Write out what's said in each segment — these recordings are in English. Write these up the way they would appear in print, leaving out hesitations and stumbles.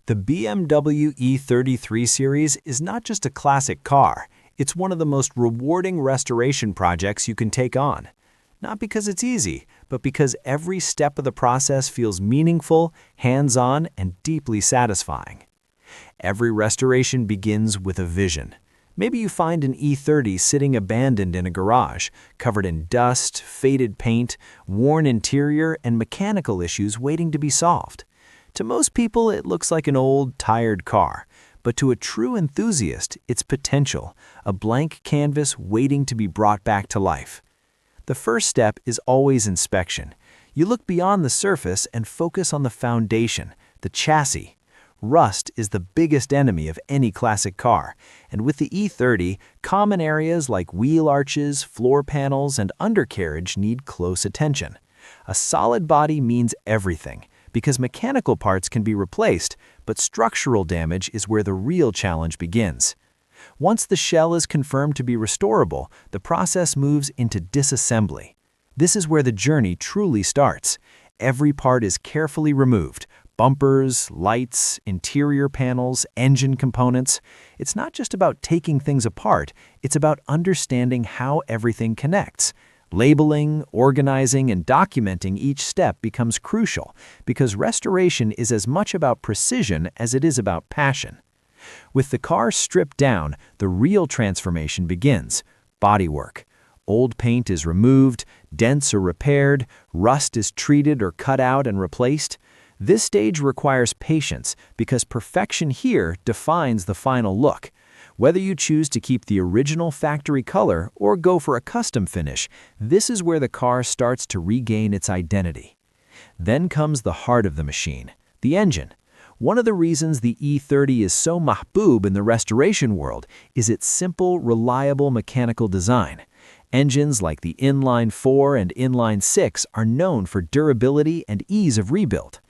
The BMW E30 series is not just a classic car, it's one of the most rewarding restoration projects you can take on. Not because it's easy, but because every step of the process feels meaningful, hands-on, and deeply satisfying. Every restoration begins with a vision. Maybe you find an E30 sitting abandoned in a garage, covered in dust, faded paint, worn interior, and mechanical issues waiting to be solved. To most people, it looks like an old, tired car, but to a true enthusiast, it's potential, a blank canvas waiting to be brought back to life. The first step is always inspection. You look beyond the surface and focus on the foundation, the chassis. Rust is the biggest enemy of any classic car, and with the E30, common areas like wheel arches, floor panels, and undercarriage need close attention. A solid body means everything, because mechanical parts can be replaced, but structural damage is where the real challenge begins. Once the shell is confirmed to be restorable, the process moves into disassembly. This is where the journey truly starts. Every part is carefully removed. Bumpers, lights, interior panels, engine components. It's not just about taking things apart, it's about understanding how everything connects. Labeling, organizing, and documenting each step becomes crucial because restoration is as much about precision as it is about passion. With the car stripped down, the real transformation begins. Bodywork. Old paint is removed, dents are repaired, rust is treated or cut out and replaced. This stage requires patience because perfection here defines the final look. Whether you choose to keep the original factory color or go for a custom finish, this is where the car starts to regain its identity. Then comes the heart of the machine, the engine. One of the reasons the E30 is so mahboob in the restoration world is its simple, reliable mechanical design. Engines like the Inline-4 and Inline-6 are known for durability and ease of rebuild.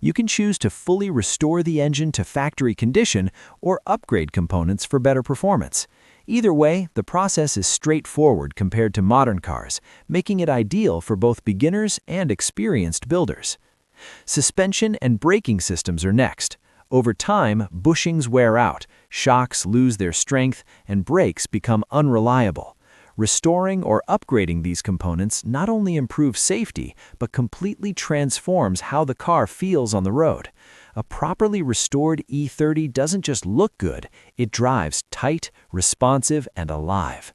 You can choose to fully restore the engine to factory condition or upgrade components for better performance. Either way, the process is straightforward compared to modern cars, making it ideal for both beginners and experienced builders. Suspension and braking systems are next. Over time, bushings wear out, shocks lose their strength, and brakes become unreliable. Restoring or upgrading these components not only improves safety, but completely transforms how the car feels on the road. A properly restored E30 doesn't just look good, it drives tight, responsive, and alive.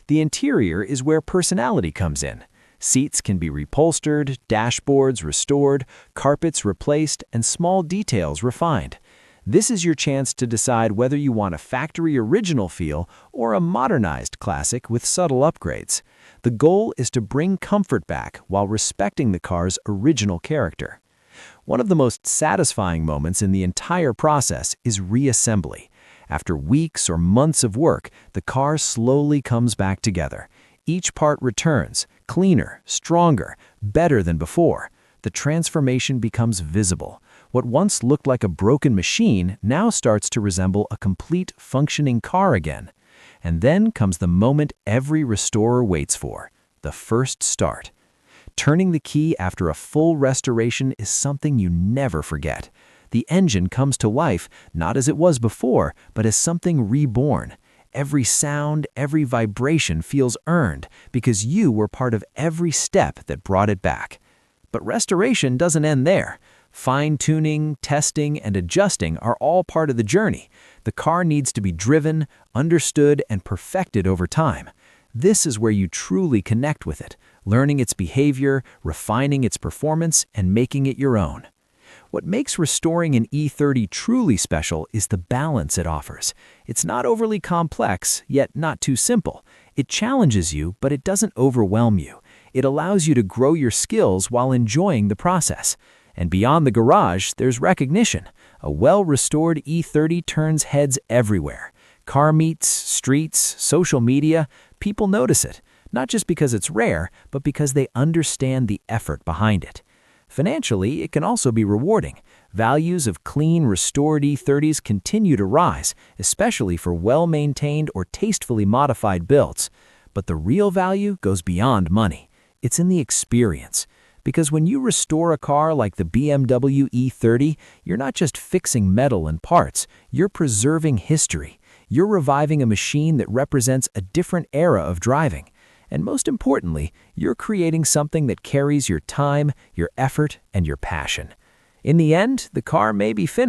The interior is where personality comes in. Seats can be reupholstered, dashboards restored, carpets replaced, and small details refined. This is your chance to decide whether you want a factory original feel or a modernized classic with subtle upgrades. The goal is to bring comfort back while respecting the car's original character. One of the most satisfying moments in the entire process is reassembly. After weeks or months of work, the car slowly comes back together. Each part returns, cleaner, stronger, better than before. The transformation becomes visible. What once looked like a broken machine now starts to resemble a complete functioning car again. And then comes the moment every restorer waits for, the first start. Turning the key after a full restoration is something you never forget. The engine comes to life not as it was before, but as something reborn. Every sound, every vibration feels earned because you were part of every step that brought it back. But restoration doesn't end there. Fine-tuning, testing, and adjusting are all part of the journey. The car needs to be driven, understood, and perfected over time. This is where you truly connect with it, learning its behavior, refining its performance, and making it your own. What makes restoring an E30 truly special is the balance it offers. It's not overly complex, yet not too simple. It challenges you, but it doesn't overwhelm you. It allows you to grow your skills while enjoying the process. And beyond the garage, there's recognition. A well-restored E30 turns heads everywhere. Car meets, streets, social media, people notice it, not just because it's rare, but because they understand the effort behind it. Financially, it can also be rewarding. Values of clean, restored E30s continue to rise, especially for well-maintained or tastefully modified builds. But the real value goes beyond money. It's in the experience. Because when you restore a car like the BMW E30, you're not just fixing metal and parts, you're preserving history. You're reviving a machine that represents a different era of driving. And most importantly, you're creating something that carries your time, your effort, and your passion. In the end, the car may be finished.